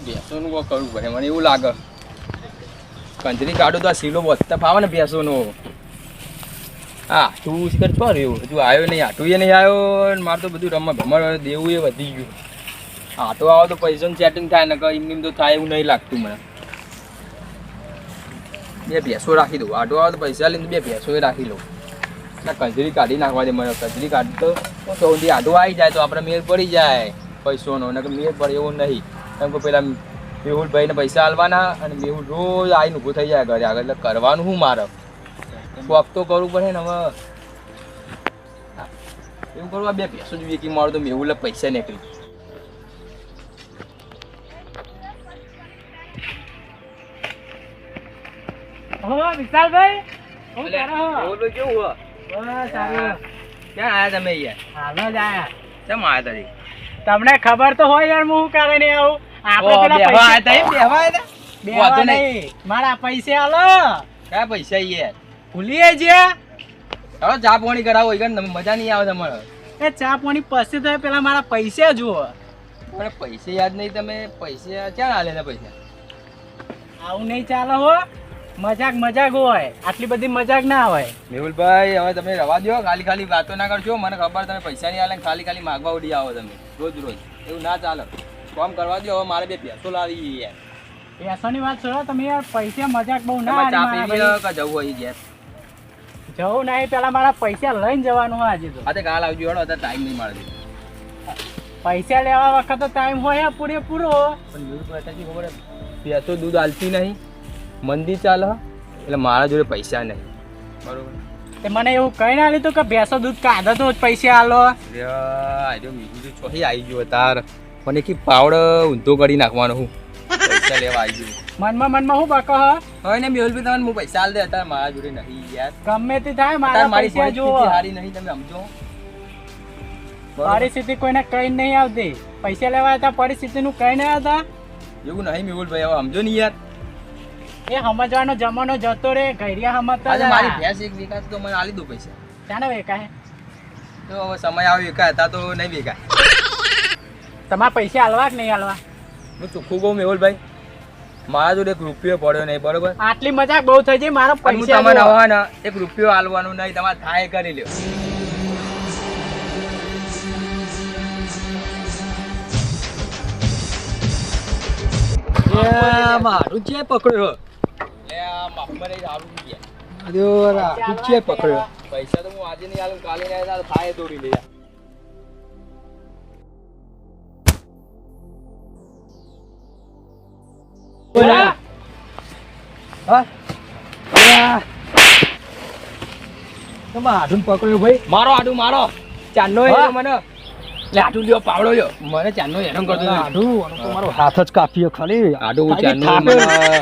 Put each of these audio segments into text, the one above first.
ભેંસોનું કોઈ કરવું પડે મને એવું લાગે. કંજરી કાઢું તો આ સીલો વધતા ફાવે ને ભેંસોનો. હા તું શિખર છો રહ્યું હજુ આવ્યો નહીં, આટું એ નહીં આવ્યો ને મારે તો બધું રમવા દેવું એ વધી ગયું. આટો આવો તો પૈસાનું સેટિંગ થાય ને એમ તો થાય એવું નહીં લાગતું મને. બે ભેંસો રાખી દઉં, આટો આવે તો પૈસા લઈને બે ભેંસો રાખી લઉં. કંજરી કાઢી નાખવા દે મને. કંજરી કાઢી તો સૌથી આટો આવી જાય તો આપણે મેળ પડી જાય પૈસોનો, ને મેળ પડે એવું નહીં. કેમ કે પેલા મેહુલભાઈને પૈસા આલવાના અને મેહુલ રોજ આવીને ઊભું થઈ જાય ઘરે આગળ. એટલે કરવાનું શું મારે શોખ તો કરવું પડે ને. હવે એવું કરવું, આ બે ભેંસો જ વેચી મારું તો મેહુલ પૈસા નીકળી. વિશાલભાઈ કેવું ક્યાં આયા તમે યાર? હાલો જ આયા. કેમ આયા તારી? તમને ખબર તો હોય યાર હું કાલે નહીં આવું. મારા પૈસા આલો. ક્યાં પૈસા યાર? ભૂલીએ છે. ચાલો ચા પાણી કરાવો, મજા નહીં આવે તમારે. એ ચા પાણી પછી તો પેલા મારા પૈસા જુઓ. મને પૈસા યાદ નહીં. તમે પૈસા ક્યાં આલે ને પૈસા? આવું નહીં ચાલે હો. મજાક મજાક હોય, આટલી બધી મજાક ના હોય. મેહુલભાઈ હવે તમે રવા દો, ખાલી વાતો ના કરશો. મને ખબર તમે પૈસા નહીં આલે, ખાલી માગવા ઉડી આવો તમે રોજ એવું ના ચાલે. કામ કરવા દો. હવે મારે બે ભેંસો લાવી યાર. પૈસાની વાત છોડો તમે યાર. પૈસા મજાક બહુ ના. ચા પીવી કે જવું હોય યાર? જવું નહીં, પેલા મારા પૈસા લઈને જવાનું હોય આજે તો. હા કાલ આવજો હેડો, અત્યારે ટાઈમ નહીં મળે. પૈસા લેવા વખત તો ટાઈમ હોય પૂરેપૂરો. પણ મેહુલભાઈ ખબર ભેંસો દૂધ આલતી નહીં, મંદી ચાલે એટલે મારા જોડે પૈસા નહીં. બરોબર? મને એવું કઈ ના લીધું કે ભેંસો દૂધ કાઢે તો જ પૈસા આલો. બીજું ચોથી આવી ગયો તાર. મને કે પાવડે ઊંધો કરી નાખવાનો હું પૈસા લેવા આવી ગયો. મનમાં શું બકો હવે ને મેહુલભાઈ તમને હું પૈસા આલ દે, અત્યારે મારા જોડે નહીં યાર. ગમે તે થાય મારા પૈસા જુઓ. સારી નહીં, તમે સમજો. પરિસ્થિતિ કોઈને કઈ નહીં આવતી. પૈસા લેવા હતા પરિસ્થિતિ નું કઈ નહીં આવતા. એવું નહીં મેહુલભાઈ, હવે સમજો નહીં યાર. એ સમજવાનો જમાનો જતો રે. ઘડિયા સમજતા. મારી ભેંસ એક વેકાય તો મને આલી દો પૈસા. ચાલો વેકાય તો હવે સમય આવે વેકાય હતા તો નહીં વેકાય. તમારા પૈસા હાલવા કે નહીં હાલવા? હું ચોખ્ખું કહું મેહુલભાઈ, મારા જોડે એક રૂપિયો પડ્યો નહીં. બરોબર? આટલી મજાક બહુ થઈ જાય. મારા પૈસા તમારે હવા ને એક રૂપિયો હાલવાનો નહીં. તમારે થાય કરી લ્યો. મારું છે પકડ્યો. પૈસા તો હું આજે નહીં આલું, કાલે નહીં આલું, થાય દોડી લે. પકડ્યું ભાઈ. મારો આડું મારો ચાંદનો મને આડું લ્યો, પાવડો લ્યો. મને ચાંદનો હેરાન કરતો મારો હાથ જ કાપ્યો ખાલી. આડું ચાંદનો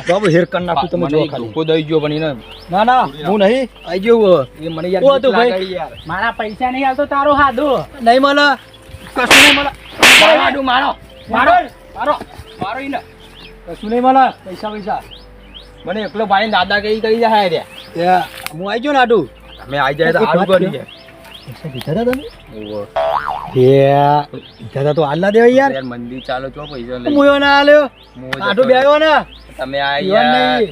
બાબુ હેર કર નાખું. તમે જો ખાલી ધોકો દઈ ગયો પણ એને. ના હું નહીં આઈ ગયો. એ મને યાર ભાઈ મારા પૈસા નહીં હાલતો તારો હાથો નહીં મળે. કશું નહીં મળે. આડું મારો મારો મારો મારો ઈ ને કશું નહીં મળે. પૈસા મને એકલો ભાઈ દાદા કઈ કરી જાય રે. હું આઈ ગયો ને આડું. અમે આઈ જાય તો આડું કરી જાય. કીધા તમે કીધા તો હાલ ના દેવાય યાર. મંદિર ચાલો છો પૈસા મુયો ના હાલ્યો. આડું બેહ્યો ને તમે આ યાર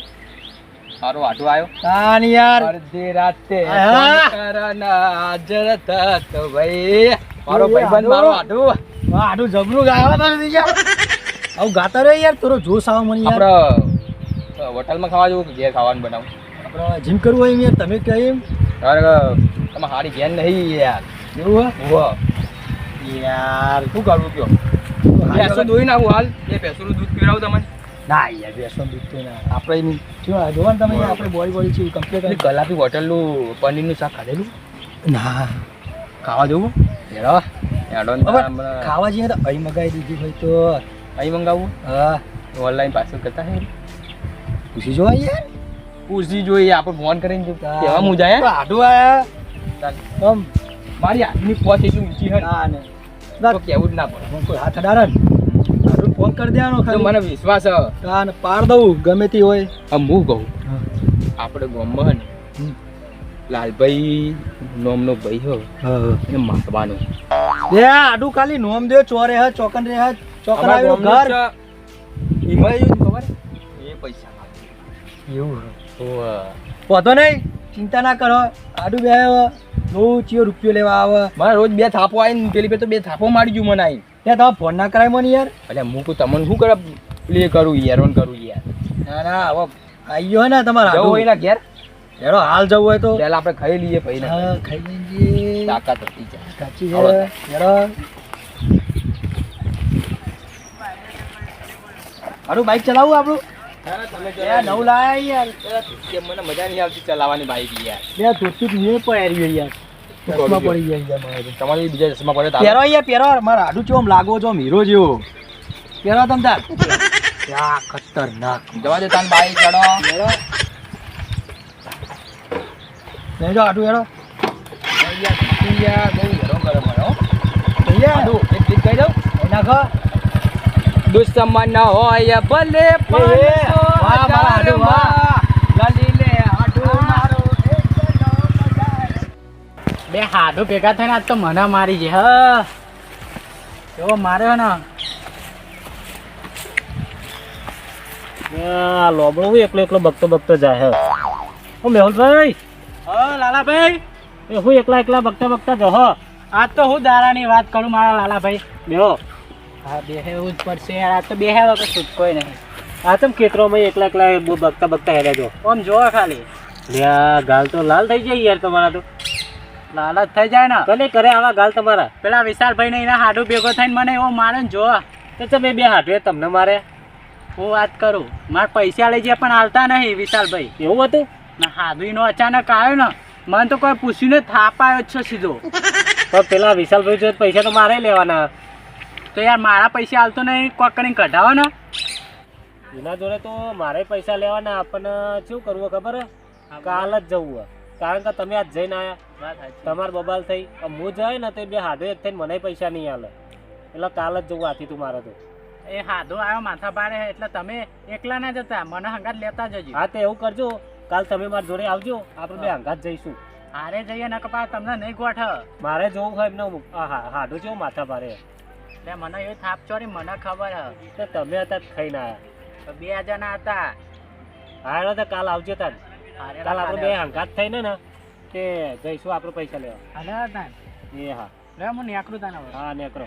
મારો આટો આવ્યો. તાન યાર અડધી રાતે કરના જરત તો ભાઈ મારો ભાઈબંધ મારો આટો આડું જબરું ગાવા તો યાર. આવું ગાતા રે યાર. તોરો જોશ આવો મને યાર. આપણે હોટલમાં ખાવા જવું કે ઘેર ખાવાનું બનાવું? આપણે જીમ કરવું હોય યાર. તમે કેમ તમે હારી ઘેર નહીં યાર. એવું હો યાર શું કરવું કયો? ભેંસો દોઈ નાખું હાલ. એ ભેંસોનું દૂધ પીવડાવું તમને? ના યાર ભેંસો દૂધ તો ના. આપણે જોવાનું તમે આપણે બોડી છે કમ્પ્લીટ. કલાપી હોટલનું પનીરનું શાક ખાધેલું? ના ખાવા જવું? ખાવા જઈએ તો અહીં મગાવી દીધી હોય તો અહીં મંગાવવું? હા ઓનલાઈન પાર્સલ કરતા હે? પૂછી જોવા યાર. પૂછી જોઈએ આપણે ફોન કરીને કેવા મુજા હે આડું આયા. મારી હાથની પોચ એટલી ઊંચી હે તો કેવું જ ના પડે. કોઈ હાથ અડારે આડું ફોન કરી દેવાનો. મને વિશ્વાસ હે પાર દઉં ગમે તે હોય. આમ હું કહું આપણે ગામમાં હે ને લાલભાઈ નોમનો ભાઈ હો એ મારવાનો. એ આડું ખાલી નોમ દે ચોરે હે ચોકન રે હે ચોકન આવ્યો ઘર એમાં એવું ખબર એ પૈસા માંગે. એવું ઓવે. પોતો નહીં ચિંતા ના કરો આડું બે રોજ ચિયો રૂપિયો લેવા આવે મને રોજ 2 થાપો આવીને પેલી પે તો 2 થાપો મારી ગયું મને આવીને. ત્યાં તમે ફોન ના કરાય મને યાર એટલે હું કહું તમને શું કરે પ્લે કરું યાર ઓન કરું યાર. ના ના હવે આવી ગયો ને તમારા જવું હોય ને ઘેર હેડો હાલ જવું હોય તો પહેલા આપણે ખાઈ લઈએ પછી ને હા ખાઈ લઈએ તાકાત હતી જાય. કાચી હવે. છે હેડો મારું બાઈક ચલાવવું આપણું એ નવું લાયા યાર કે મને મજા નહીં આવતી ચલાવવાની બાઈક યાર. બે ધોતી મેં પહેર્યું યાર ચશ્મા પડી ગયા યાર મારે તમારે બીજા ચશ્મા પડે તો પહેરો યાર પહેરો મારા આડું ચો આમ લાગો છો આમ હીરો જેવો પહેરો તમ તાર ક્યાં ખતરનાક જવા દે તાન બાઈક ચડો. હેડો નહીં જો આડું હેડો યાર બહુ હેરાન કરે મને હો. ભૈયા આડું એક ગીત ગાઈ દઉં. નાખો દુશ્મન હોય ભલે પાંચસો વાહ, વાહ, આડું, વાહ. હજારમાં, લલી લે આડું મારું બે હાડો ભેગા થઈને આજ તો મને મારી છે હ એવો માર્યો ને લોબડો એકલો એકલો બકતો જાય હે ઓ મેહુલભાઈ લાલાભાઈ એ હું એકલા બકતા જો હો આજ તો હું દારાની વાત કરું મારા લાલાભાઈ બેહો હા બેહે એવું જ પડશે યાર આજ તો બેહે વગર છૂટકોય નહીં આ તમ ખેતરોમાં એકલા બકતા હેર્યા જો આમ જોવો ખાલી લ્યા ગાલ તો લાલ થઈ જાય યાર તમારા તો લાલચ થઈ જાય ને કને કરે આવા ગાલ તમારા પેલા વિશાલભાઈ ને એના હાડું ભેગો થઈને મને એવો મારે ને જો તો તમે બે હાથે તમને મારે હું વાત કરું મારે પૈસા લઈ જાય પણ હાલતા નહીં વિશાલભાઈ એવું હતું ને હાદુઈનો અચાનક આવ્યો ને મને તો કોઈ પૂછીને થાપ આવ્યો જ છે સીધો પણ પેલા વિશાલભાઈ જો પૈસા તો મારે લેવાના તો યાર મારા પૈસા હાલતો નહીં કોક કરીને કઢાવો ને એના જોડે તો મારે પૈસા લેવાના આપણને શું કરવું ખબર હે કાલ જ જવું હે કારણ કે તમે આજ જઈને આવ્યા તમાર બબાલ થઈ હું જાય ને તો બે હાડો એક થઈને મને પૈસા નહીં આલે એટલે કાલ જ જવું આથી તું મારે તો એ હાદો આવ્યો માથા ભારે એટલે તમે એકલા ના જતા મને હંગાત લેતા જજો હા તો એવું કરજો કાલ તમે મારા જોડે આવજો આપણે બે હંગાત જઈશું હારે જઈએ ને કપા તમને નહીં ગોઠ મારે જોવું હોય એમને હાડો જેવું માથા ભારે એટલે મને એ થાપ ચોરી મને ખબર હ તો તમે હતા જ ખાઈને આવ્યા તો 2 જણા હતા હા એટલે તો કાલ આવજો તાર હારે કાલ આપણે બે હંગાત થઈને ને કે જઈશું આપણે પૈસા લેવા હાલે હતા એ હા રે હું નીકળું તા ને હા નેકરો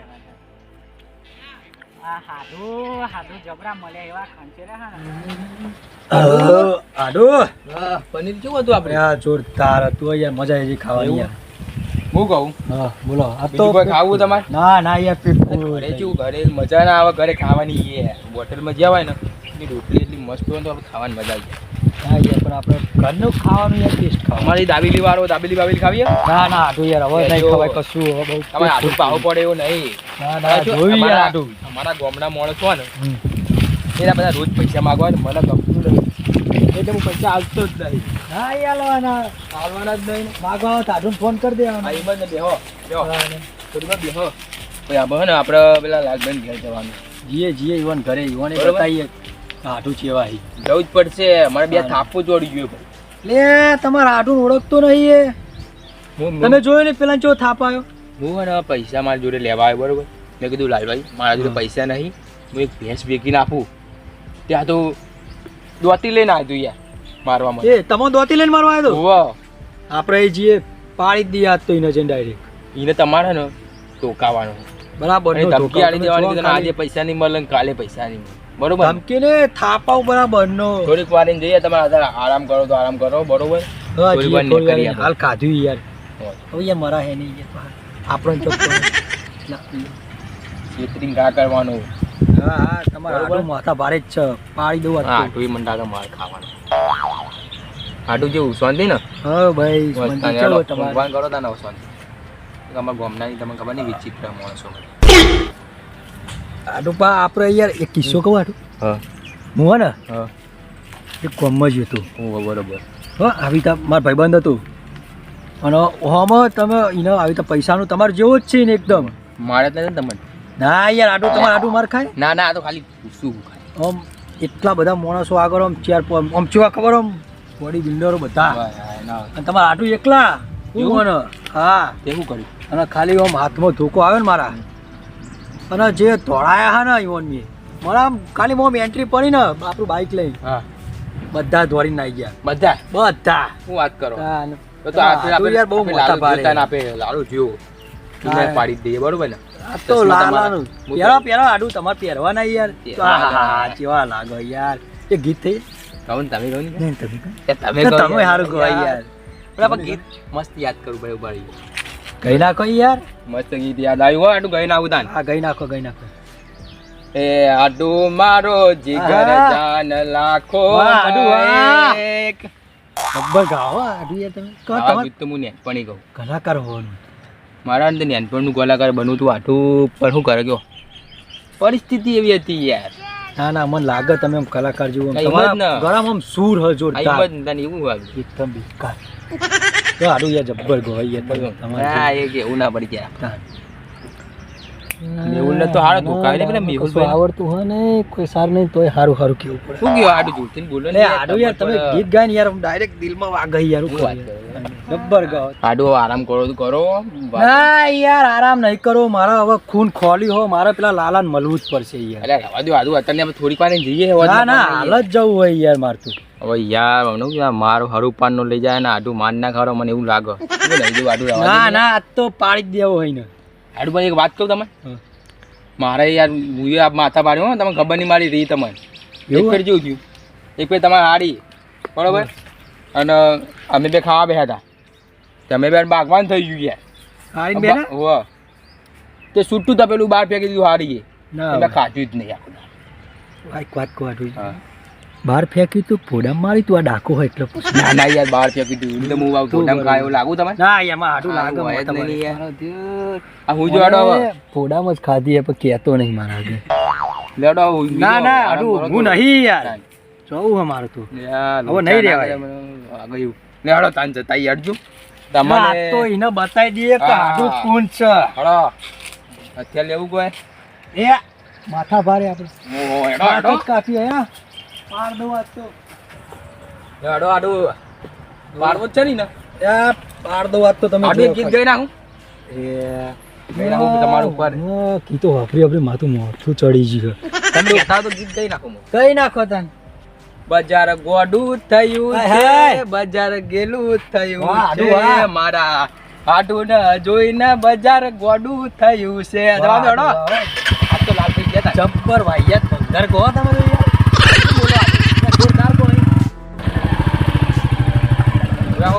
આ હાદુ જબરા મળ્યા એવા ખંચેરે હા ને આડું પનીર કેવું હતું આપણે? આ જોરદાર હતું યાર મજા આવી ખાવાની યાર હું કહું હા બોલો આ બીજું કોઈ ખાવું તમારે? ના ના યાર પેટ પૂરું ઘરે કેવું ઘરે મજા ના આવે ઘરે ખાવાની યાર હોટલમાં જ્યાં હોય ને એની રોટલી એટલી મસ્ત હોય ને તો આપણે ખાવાની મજા આવી જાય. હા યાર પણ આપણે ઘરનું ખાવાનું યાર ટેસ્ટ ખાવાનું અમારી દાબેલી વાળો દાબેલી બાબેલી ખાવીએ? ના ના આડું યાર હવે નહીં જો. ખવાય કશું હવે બહુ તમારે આટલું પાવો પડે એવું નહીં. ના ના જોઈ યાર આડું અમારા ગામના માણસ હોય ને એના બધા રોજ પૈસા માંગવા ને મને ગમતું નહીં એટલે હું પૈસા આવતો જ નહીં. ના યાર ના આવવાના જ નહીં. માગો તાડું ફોન કરી દેવાનો આ એમ જ ને બેહો બેહો થોડી વાર બેહો પછી આ ને આપણે પેલા લાલભાઈ ઘેર જવાનું જીએ ઈવન ઘરે ઈવન બરોબર. બતાવીએ આડું ચેવાય જવું જ પડશે મારે બે થાપું જોડી ગયું ભાઈ. લે તમારા આડું ઓળખતો નહીં એ તમે જોયું ને પેલા ચો થાપ આવ્યો હું ને પૈસા મારી જોડે લેવા આવ્યો બરોબર. મેં કીધું લાલભાઈ મારા જોડે પૈસા નહીં હું એક ભેંસ વેચીને આપું. ત્યાં તો દોતી લઈને આવ્યો યાર મારવા માટે. એ તમે દોતી લઈને મારવા આવ્યો હોવે. આપણે એ જીએ પાડી જ દઈએ આજ તો એને જઈને ડાયરેક્ટ એને તમારે ને ટોકાવાનો બરાબર અને ધમકી આલી દેવાની કે તને આજે પૈસા નહીં મળે ને કાલે પૈસા નહીં મળે બરોબર. ધમકી ને થાપાવ બરાબર નો થોડીક વાર એને જઈએ તમારે અત્યારે આરામ કરો તો આરામ કરો બરોબર. હા, થોડી વાર જીએ, થોડી નીકળી વાર હાલ ખાધું યાર હોય. હવે યાર મરા હે નહીં યાર આપણને તો છેતરીને ઘા કરવાનું. હા હા તમારા બરોબર. આડું માથા ભારે જ છે પાડી દઉં હા આજ તો. આટું મંડા માર ખાવાનું. આટું જેવું શાંતિ ને હા ભાઈ મસ્ત શાંતિ અને ચલો હેડો, તમારે ઊંઘવાનું કરો તાને હવે શાંતિ. અમારા ગામના તમને ખબર નહીં વિચિત્ર માણસો. આડું પા આપણે યાર એક કિસ્સો કહું આડું હા હું હે ને હા એક કોમમાં જ હતું હું બરોબર. હા આવી રીતે મારા ભાઈબંધ હતું અને ઓમાં તમે એને આવી રીતે પૈસાનું તમારે જેવો જ છે ને એકદમ મારે તો નથી તમને. ના યાર આડું તમારે આડું માર ખાય ના ના આ તો ખાલી પૂછું ખાલી. આમ એટલા બધા માણસો આગળ આમ ચેર આમ ચેવા ખબર આમ બોડી બિલ્ડરો બધા અને તમારે આટલું એકલા એવું? મને હા તે શું કર્યું? અને ખાલી આમ હાથમાં ધોકો આવ્યો ને મારા અને જે દોડાયા હા ને ઈવન મેં મને આમ ખાલી મોમ એન્ટ્રી પડી ને આપણું બાઇક લઈ હા બધા દોડીને આવી ગયા બધા બધા હું વાત કરો હા, ને તો આપણે આટલું યાર બહુ મોટા લાલુ ભારે. જોતાને આપે લાલુ જીવો હા. પાડી જ દઈએ બરોબર ને આ તો ચશ્મા લાલાનું તમારા- પહેરો આડું તમારે પહેરવા નહીં યાર તો આહા, કેવા લાગો યાર એ ગીત થઈ કહો ને તમે કહો ને નહીં તમે કહો. કે તમે તો કહો તમે યાર. સારું કહો યાર બરાબર ગીત મસ્ત યાદ કરું ભાઈ ઉભાડી ગઈ નાખો યાર મસ્ત ગીત યાદ આવ્યું હોય આટલું ગઈ નાખું તાન હા ગઈ નાખો એ આટું મારો જીગર આહા. જાન લાખો વાહ, આડું, વાહ. એક. ગબ્બર ગાઓ આડું યાર તમે કહો આ તમારે ગીત તો હું નેનપણી કહું કલાકાર હોવાનું મારા અંદર નેનપણનું કલાકાર બનવું તું આટું પણ શું કરે કયો પરિસ્થિતિ એવી હતી યાર ના ના મને લાગે તમે આમ કલાકાર જેવું આમ કઈ તમારા મત ન. ગળામાં આમ સૂર હ આ જોરદાર હિંમત તને એવું આવ્યું એકદમ બેકાર તો આડું યાર જબ્બર ગો યાર તમારે હા એ કે એવું ના પડી ગયા જેવું. મેહુલને તો હારો ધોકાવી દે પેલા કશું મેહુલભાઈ. આવડતું હોય ને કોઈ સારું નહીં તોય સારું સારું કેવું પડે શું કયો આટું જોરથી બોલો ને એટલે આડું યાર તમે ગીત ગાઈને યાર ડાયરેક્ટ દિલમાં વાગે યાર શું વાત કરો? જબ્બર ગાઓ આડું આરામ કરો તો કરો ના યાર આરામ નહીં કરો મારા હવે ખૂન ખોલી હો મારે પેલા લાલાને મળવું જ પડશે યાર અરે રવા દો આડું અત્યારે આપણે થોડીક વાર જઈએ હવે ના ના હાલ જ જવું હોય યાર મારતું હવે યાર મને શું મારું હરું પાન નો લઈ જાય ને આડું માન ના ખાવ મને એવું લાગે શું લઈ જવું આડું રવા ના દો. ના આજ તો પાડી જ દેવો હોય ને આડું ભાઈ એક વાત કહું તમે હા. મારે યાર હું આ માથા પાડ્યો હો તમને ખબર નહીં મારી રીત તમને એક એવું? ફેર જેવું થયું એક ફેર તમારે હારી બરોબર અને અમે બે ખાવા બેઠા હતા તમે બે બાગવાન થઈ ગયું યાર હારીને બેના? હોવ. તે છૂટું તપેલું બહાર ફેંકી દીધું હારી ના એટલે ખાધું જ નહીં આખું એક વાત કહું આટલું હા. બહાર ફેંકી તું ફોડા મારી તું આ ડાકો હોય એટલે પૂછ. ના ના યાર બહાર ફેંકી દીધું એટલે હું આવું ફોટામાં ખાય એવું લાગુ તમે ના એમાં આટલું હા, લાગે હોય જ મોટા નહીં ભાઈ. યાર. આ હું જો આડો હવે. ફોડામાં જ ખાધી હે પણ કહેતો નહીં મારા આગળ. લેડો હું ના ના આરામ આટલું કરો હું તો. નહીં યાર જવું હે મારું તું યાર, હવે નહીં રહેવાય. આ ગયું. લેડો તાન જતા યારજો ના, તમારે આ તો એને બતાવી દઈએ કે હા. આટલું કોણ છે હળો અત્યારે લેવું કોઈ એ માથા ભારે આપણે ઓહો હેડો હેડો જ કાફી હે પાર દો આજ તો હેડો આડો પાડવો જ છે ને એ પાર દો આજ તો તમે આડું એક ગીત ગઈ નાખું એ ગઈ નાખું કે તમારું ઉપર કીધું વાપરી માથું મોઠું ચડી ગયું તમે કહેતા તો ગીત ગઈ નાખું હું. કઈ નાખો તને બજાર ગોડું થયું હાય, છે હાય. બજાર ગેલું થયું વાહ, આડું, છે વાહ. મારા આડું ને જોઈને બજાર ગોડું થયું છે જવા દો હેડો. આ તો લાલ થઈ ગયા તા. જબ્બર વાહિયાત ભંગાર કહો તમે તો યાર બોલો આ જોરદાર કહો અહીં.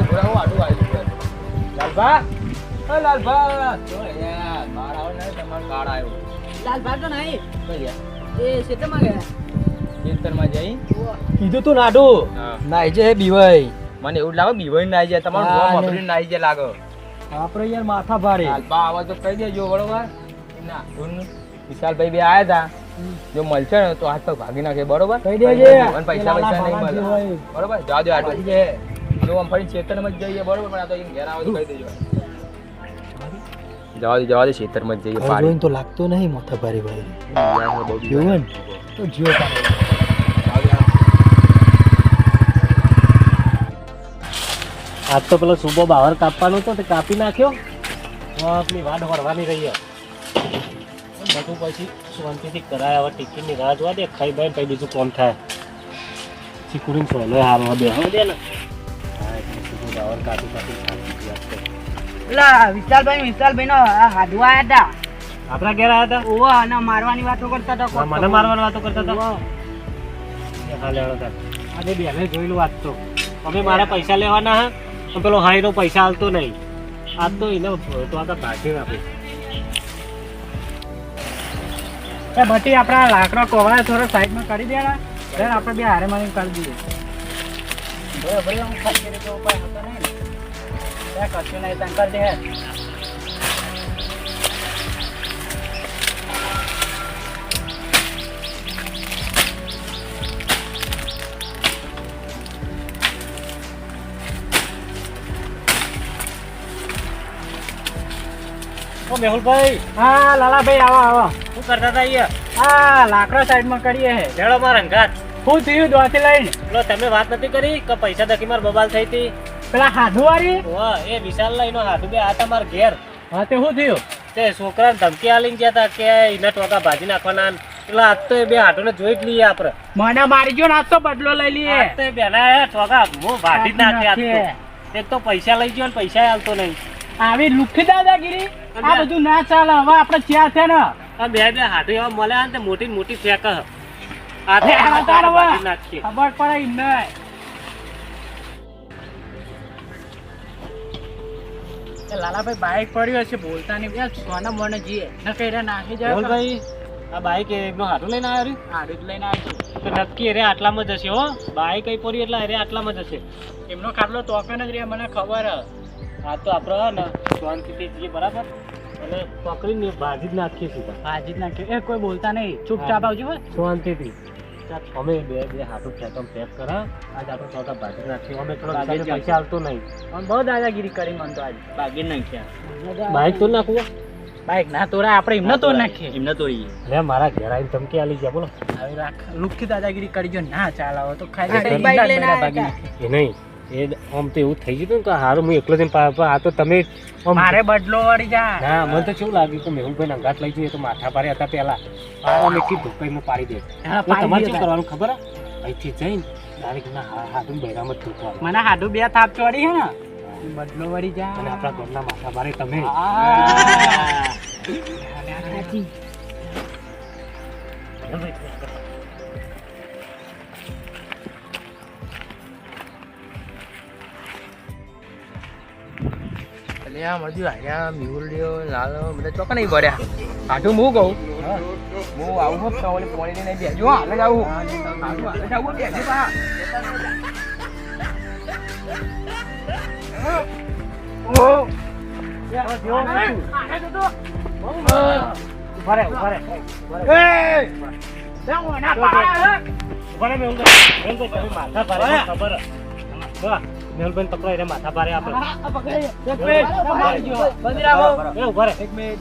ઘોરાઓ આડું આવ્યું લાલભા ઓ લાલભા જો યાર બહાર આવો ને તમારો કાર્ડ આવ્યો લાલભાઈ તો નહીં કઈ યાર એ ખેતરમાં ગયા ખેતરમાં જઈ કીધું તું નાડું હા. નાઈ છે બીવાઈ મને એવું લાગે બીવાઈ નાઈ જાય તમારું હા, ગોમ ને. વાપરીને નાઈ જાય લાગે આપણે યાર માથા ભારે લાલભા આવો તો કહી દેજો બરોબર ના વિશાલભાઈ બે આયા હતા જો મળશે ને તો હાથ પગ ભાગી નાખે બરોબર કહી દેજે. અને પૈસા પૈસા નહીં લાલા મળે બાબા જે બરોબર જવા દો આટલું જો આમ ફરી ખેતરમાં જ જઈએ બરોબર પણ આ તો અહીં ઘેર આવે તો કહી દેજો જવા દે ખેતરમાં જ જઈએ હવે પાડી જોઈને તો લાગતો નહીં માથા ભારે ભાઈ યાર, બહુ બીમાર. જોયું ને તો જીઓ તારે. આજ તો પેલો સુબો બહાર કાપવાનો હતો તે કાપી નાખ્યો હવે આપણી વાડ વળવાની રહી બધું પછી શાંતિથી કરાય હવે ટિકિટની રાહ જોવા દે ખાઈ બાઈ પછી બીજું કોમ થાય ચીકુડીને સોલો હારવા દે હવે દે ને હા એટલે સુબો બહાર કાપી કાપી ખાતી આજ તો. પેલા વિશાલભાઈ નો હાડવા આવ્યા હતા આપણા ઘેર આવ્યા ઓવા અને મારવાની વાતો કરતા હતા હતા મને મારવાની વાતો કરતા હતા હા લેવડો તાર આજે બેને જોયેલું આજ તો અમે મારા પૈસા લેવાના હા પણ પેલો હાઈનો પૈસા હાલતો નહીં આજ તો એને તો આ કાઢી નાખે એ બટી આપણા લાકડા કોવળા થોડો સાઈડમાં કરી દેડા ત્યારે આપણે બે હારે મારીને કરી દઈએ બરાબર હું ખાઈ કરી તો ઉપાય હતો નહીં ને ત્યાં કશું નહીં તને કરી દે ઓ મેહુલભાઈ હા લાલાભાઈ આવો આવો શું કરતા હતા અહીંયા હા લાકડા સાઈડમાં કરીએ હે લેડો મારા અંગાત શું થયું દોથી લઈને પેલો તમે વાત નથી કરી કે પૈસા દકી માર બબાલ થઈ હતી પેલા હાધુવારી વાહ એ વિશાલ લઈને હાથું બે આતા માર ઘેર હા તે શું થયું તે છોકરાને ધમકી આલીને ગયા હતા કે એને ટોકા ભાજી નાખવાના એટલે આજ તો એ બે હાડોને જોઈ જ લઈએ આપણે. મને મારી ગયો ને આજ તો બદલો લઈ લઈએ. આજ તો એ બેના ચોગા મો વાટી જ નાખે આજ તો. એક તો પૈસા લઈ ગયો ને પૈસા આલતો નહીં. આવી લુખી દાદાગીરી આ બધું ના ચાલે. હવે આપણે ચાર છે ને આ બે હાડો એવા મળ્યા ને તે મોટી મોટી ફેંક હ. આ તો એ તારો વાટી નાખીએ. ખબર પડે એમ નહીં. એ લાલાભાઈ બાઈક પડ્યું હશે બોલતા નહીં યાર સોના મોને જીએ ન કઈરા નાખી જાય. બોલ ભાઈ આ બાઈક એમનો હાડો લઈને આવ્યો રે. હાડું જ લઈને આવ્યો છું. તો નક્કી અરે આટલામાં જ હશે હો. બાઈક કઈ પડી એટલે અરે આટલામાં જ હશે. એમનો ખાટલો તોકન જ રે મને ખબર હ. આ તો આપણે ને શાંતિથી જઈએ બરાબર અને પકડીને ભાજી જ નાખીએ સીધા. હાજી જ નાખ્યો. એ કોઈ બોલતા નહીં ચૂપચાપ આવજો હો. શાંતિથી અમે બે હાથો ખેતમ પેક કરા આજ આપણે ચોથા ભાજી જ નાખીએ. અમે થોડા પૈસા આવતો નહીં. પણ બહુ દાદાગીરી કરી મન તો આજ બાગી નાખ્યા. બાઈક તો નાખવું બાઈક ના તોડાય આપણે એમને તો નાખીએ. એમને તોડીએ. લે મારા ઘેર આવીને ધમકી આલી ગયા બોલો. આવી રાખ લુખી દાદાગીરી કરી જો ના ચાલાવો તો ખાઈ હા, જાય. બાઈક લઈને ભાગી આવ્યા નાખીએ. એ નહીં એ આમ તો એવું થઈ ગયું કે હારું હું એકલો જઈને આ તો તમે આમ- મારે બદલો વળી જા. ના મને તો કેવું લાગ્યું કે મેહુલભાઈ અંગાટ લઈ જઈએ તો માથા ભારે હતા પેલા આમ એક ધોકાઈમાં પાડી દે. હા, તો તમારે પાડી શું દે. કરવાનું ખબર હે? અહીંથી જઈને ડાયરેક્ટ ના હાથું બૈરામાં જ ધોકવાનું. મને હાડું બે થાપ ચોડી હે ને બદલો વળી જા. અને આપણા ઘરના માથા ભારે તમે આ. હાજી. એટલે આ મજુ આયા મ્યુલિયો લાલો બધા ચોકા નહીં ભર્યા. હાટું હું કહું હું આવું હોત તો ઓલી પોણી લઈને બેસજો. હાલે જ આવું હાલે જ આવું બેસજો પા. ઉભા રહે, ઉભા રહે. ઓના પાડે. ઉભા રહે મેહુલભાઈ. મેહુલભાઈ તમે માથા ભારે મને ખબર હે. વાહ, મેહુલભાઈ પકડાય રે માથા ભારે આપણે. એ ઉભા રહે. એક મિનિટ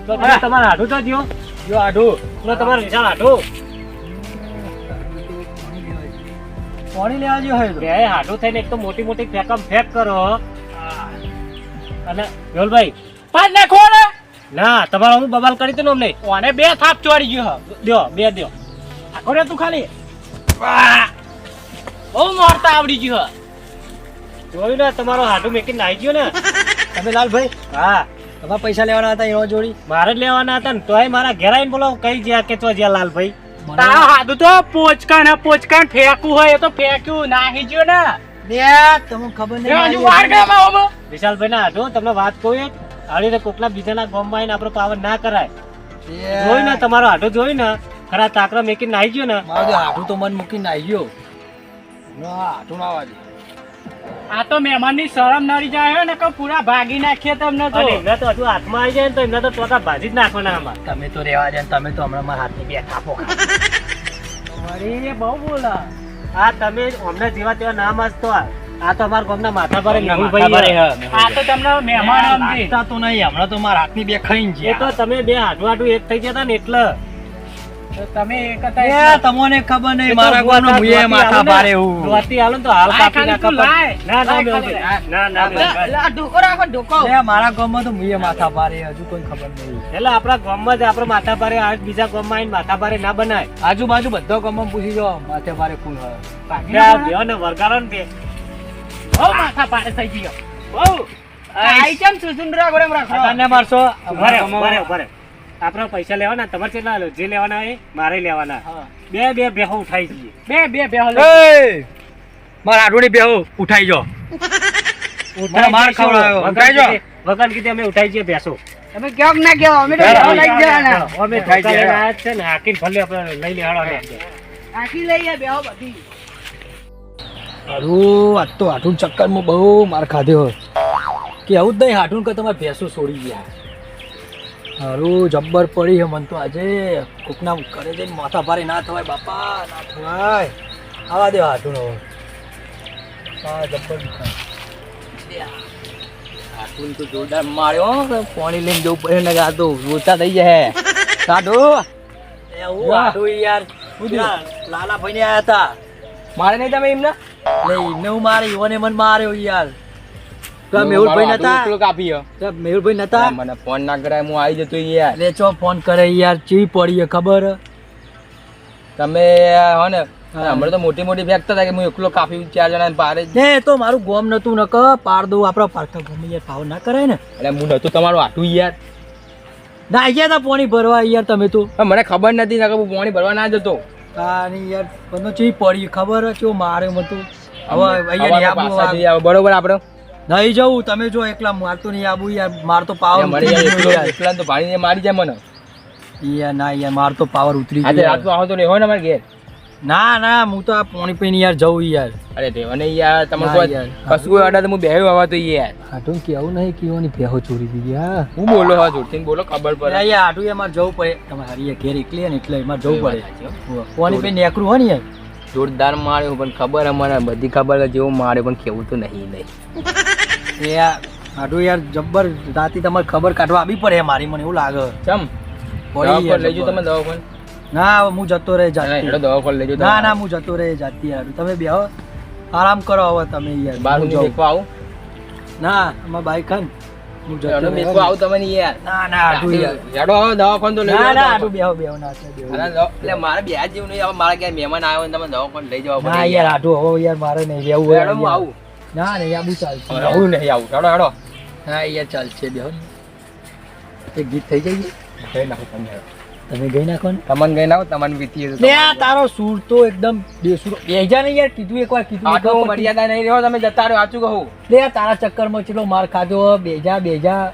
તો તમે તમારા હાડું તો દ્યો. જો આઢું તો તમારે વિશાળ હાડું. પાણી લેવા જેવો હોય તો બે હાડું થઈને એક તો મોટી મોટી ફેકમ ફેક કરો. અને મેહુલભાઈ પાડ નાખો ને. ના તમારો હું બબાલ કરી તું અમને. ઓને બે થાપ ચોડી ગયો. દ્યો બે દ્યો. આખો રે તું ખાલી બહુ મારતા આવડી ગયો. જોયું ને તમારો હાડું મેકીને નાઈ ગયો ને. તમે લાલભાઈ હા તમારા પૈસા લેવાના હતા એનો જોડી મારે જ લેવાના હતા ને તોય મારા ઘેર આવીને બોલો કઈ જ્યાં કે તો જ્યાં લાલભાઈ. તારા હાડું તો પોચકણ ફેંકવું હોય એ તો ફેંક્યું નાહી ગયો ને. બે તમને ખબર એ હજુ નહીં વાર કેમ આવો? વિશાલભાઈ ના હાડું તમને વાત કહું એક આવી રીતે કોકના બીજાના ગામમાં આવીને આપણો પાવર ના કરાય. જોયું ને તમારો હાડું જોયું ને ખરા તાકરા મેકીને નાઈ ગયો ને. મારું હાટું તો મન મૂકીને આવી ગયો હાટું ના આવવા દે આ તો મહેમાનની શરમ નડી જાય ને કે પૂરા ભાગી નાખીએ તમને તો. અને એમને તો હજુ હાથમાં આવી જાય ને તો એમને તો ટોકા ભાજી જ નાખવાના આમાં. તમે તો રેવા દે ને તમે તો હમણાં મારા હાથની બે થાપો અરે બહુ બોલા. આ તમે અમને જેવા તેવા નામ જ તો આ તો અમારા ગામના માથા ભારે માથા મેહુલભાઈ ભારે હે. હે. આ તો તમને મહેમાન સમજી. વાગતા તો નહીં હમણાં તો મારા હાથની બે ખાઈને એ તો તમે બે હાડું હાડું એક થઈ જતા ને એટલે તો તમે એક હતા એ એટલે. તમને ખબર નહીં એ તો મારા ગામનો દોતી મુએ માથા આલો ને, ભારે એવું દોતી આલો ને તો હાલ લાય કાપી ખાલી નાખો તું લાય. ના ના લાય મેહુલભાઈ. ખાલી. ના ના મેહુલભાઈ. આ ઢોકો રાખો ઢોકો. એ મારા ગામમાં તો મુએ માથા ભારે હજુ કોઈ ખબર નહીં એટલે આપણા ગામમાં જ આપણે માથા ભારે આ બીજા ગામમાં આવીને માથા ભારે ના બનાય. આજુબાજુ બધા ગામમાં પૂછી જો માથે ભારે કોણ હોય ભાગી બે નાખો ને. બેઓ ને વરગાડો ને બે. બહુ માથા પાડે થઈ ગયો. બહુ. આઈ કેમ સુસુન રાખો એમ રાખો. તને મારશો ઉભા રહે, ઉભા રહે, ઉભા રહે. આપણે પૈસા લેવાના તમારે કેટલા લો? જે લેવાના એ મારે લેવાના. હા. બે બેહો ઉઠાઈ જઈએ. બે બેહો લે. એ મારા આડોડી બેહો ઉઠાઈ જો ઉઠાઈ માર જઈશું. ખવડાવ્યો. વગન ઉઠાઈ જાઓ. કીધે- વગન કીધે અમે ઉઠાઈ જઈએ બેસો. તમે કેમ ના કેવો અમે તો બરાબર. લઈ જવાના. અમે ઉઠાઈ ધોકા જઈએ. લઈને આયા જ છે ને હાકીને ભલે આપણે લઈ લેવાડો ને. આખી લઈએ બેહો બધી. હારું આજ તો હાટું ચક્કરમાં બહુ માર ખાધ્યો કે આવું જ નહીં હાટું કે તમારે ભેંસો છોડી ગયા હારું જબ્બર પડી છે મન તો આજે કોકના કરે જઈને માથા ભારે ના થવાય બાપા ના થવાય આવા દે હાટું હવે હા જબ્બર દુખાય હાટું તો જોરદાર માર્યો હો. પાણી લઈને જવું પડે ને આ તો રોતા થઈ જાય સાડો એવું હાટું યાર લાલા ભાઈ ને આયા હતા મારે નહીં તમે એમને લે એમને હું મારે ઈવોને મને માર્યો યાર પેલા મેહુલભાઈ નતા કાપી પેલા મેહુલભાઈ નતા મને ફોન ના કરાય હું આવી જતો યાર એટલે ચો ફોન કરે યાર ચી પડી હે ખબર તમે હો ને હમણાં તો મોટી મોટી ફેંકતા હતા કે હું એકલો કાપી 4 જણા પારે જ. ને એ તો મારું ગોમ નતું ન ક પાર દઉં આપડે પારખા ગમે યાર ભાવ ના કરાય ને. એટલે હું નતું તમારું આટું યાર. ના ગયા તા પાણી ભરવા યાર તમે તો. પણ મને ખબર નથી ને કે હું પાણી ભરવા ના જતો. તાની યાર બંધો ચી પડી ખબર કેવો મારે મતું. હવે અહીંયા હવાના પાછા જઈ આવો. બરોબર આપણે નહીં જવું તમે જો એકલા મારતો નહીં આબુ યાર માર તો પાવર મને યાર એકલા તો ભાણીને મારી જાય મને. યાર ના યાર માર તો પાવર ઉતરી આજે ગયો રાત તો આવો તો નહીં હોય ને અમારે ઘેર. ના ના હું તો આ પાણી પીને યાર જવું યાર. અરે દેવાને યાર તમે ના કોઈ યાર. કશું કોઈ અડા તો હું બેહ્યો આવા તો યાર. હાટું કેવું નહીં કેવાની ભેહો ચોરી દીધી હા. હું બોલો હા જોરથી બોલો ખબર પડે. યાર હાટું યાર મારે જવું પડે તમારે હરિયા ઘેર એકલી ને એટલે મારે જવું પડે. પાણી પીને નેકરું હોય ને યાર. જોરદાર માર્યો પણ ખબર અમારે બધી ખબર કે જેવું મારે પણ કેવું તો નહીં. એ યાર હાટું યાર જબ્બર રાતી તમારે ખબર કાઢવા આવી પડે મારી મને એવું લાગે. ચમ પડી યાર લઈ જો તમે દવાખાને. ના હવે હું જતો રહે જાતી. હેડો દવાખાને લઈ જો. ના ના હું જતો રહે જાતી યાર તમે બેહો આરામ કરો હવે તમે યાર. બાર હું હું જાઉં. દેખવા આવું. ના અમાર બાઈક ખાન હું જતો હેડો રહે. દેખવા આવું તમે નહીં યાર. ના ના હાટું યાર. હેડો આવો દવાખાને તો લઈ ના જાઓ. ના હાટું બેહો બેહો ના એટલે બેહો. એટલે મારે બે જેવું નહીં. હવે મારા ક્યાં મહેમાન આવ્યો ને તમે દવાખાને લઈ જવા ના પડે. યાર હાટું હવે યાર મારે નહીં રહેવું હેડો હું આવું. ના નહીં આબુ ચાલશે. આવું નહીં આવું. હેડો હેડો. હા યાર ચાલશે બેહો ને. એક ગીત થઈ જાય ગઈ નાખો તમે. તમે ગઈ નાખો ને. તમને ગઈ નાખો તમને વીતી લે આ તારો સૂર તો એકદમ બેસુરો બેજા ને યાર કીધું એકવાર કીધું આટલો મર્યાદા નહીં રહ્યો તમે જતા રહ્યો સાચું કહું. લે આ તારા ચક્કરમાં ચેટલો માર ખાધો બેજા બેજા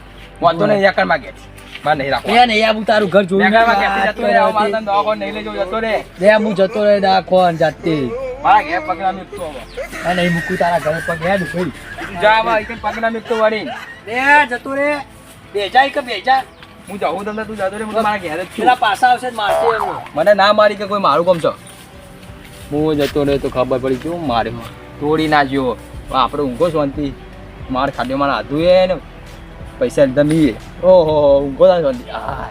વાંધો નહીં યાર માં ગયા મારે નહીં રાખો. લે નહીં આબુ તારું ઘર જોયું મેઘામાં ક્યાંથી જતો રહે? હવે મારે તને દવાખાને નહીં લઈ જવું. જતો રહે. લે હું જતો રહે દાખો જાતે મારા ઘેર પગલા મીકતો હવે. આ નહીં મૂકું તારા ઘરે પગ હેડ છોડી જા હવે અહીં પગલા મીકતો વળી. લે જતો રે બેજા કે બેજા હું જાઉં તમને તું જતો રહે. હું તો મારા ઘેર જ છું. પેલા પાછા આવશે તો મારશે એમને. મને ના મારી કે કોઈ મારું કોમ છો. હું જતો રહે તો ખબર પડી કેવું મારે તોડી ના જ્યો. આપણે ઊંઘો શાંતિ. માર ખાધ્યો મારા હાથું એ ને પૈસા એકદમ ઈએ. ઓહો ઊંઘો ના શાંતિ. આ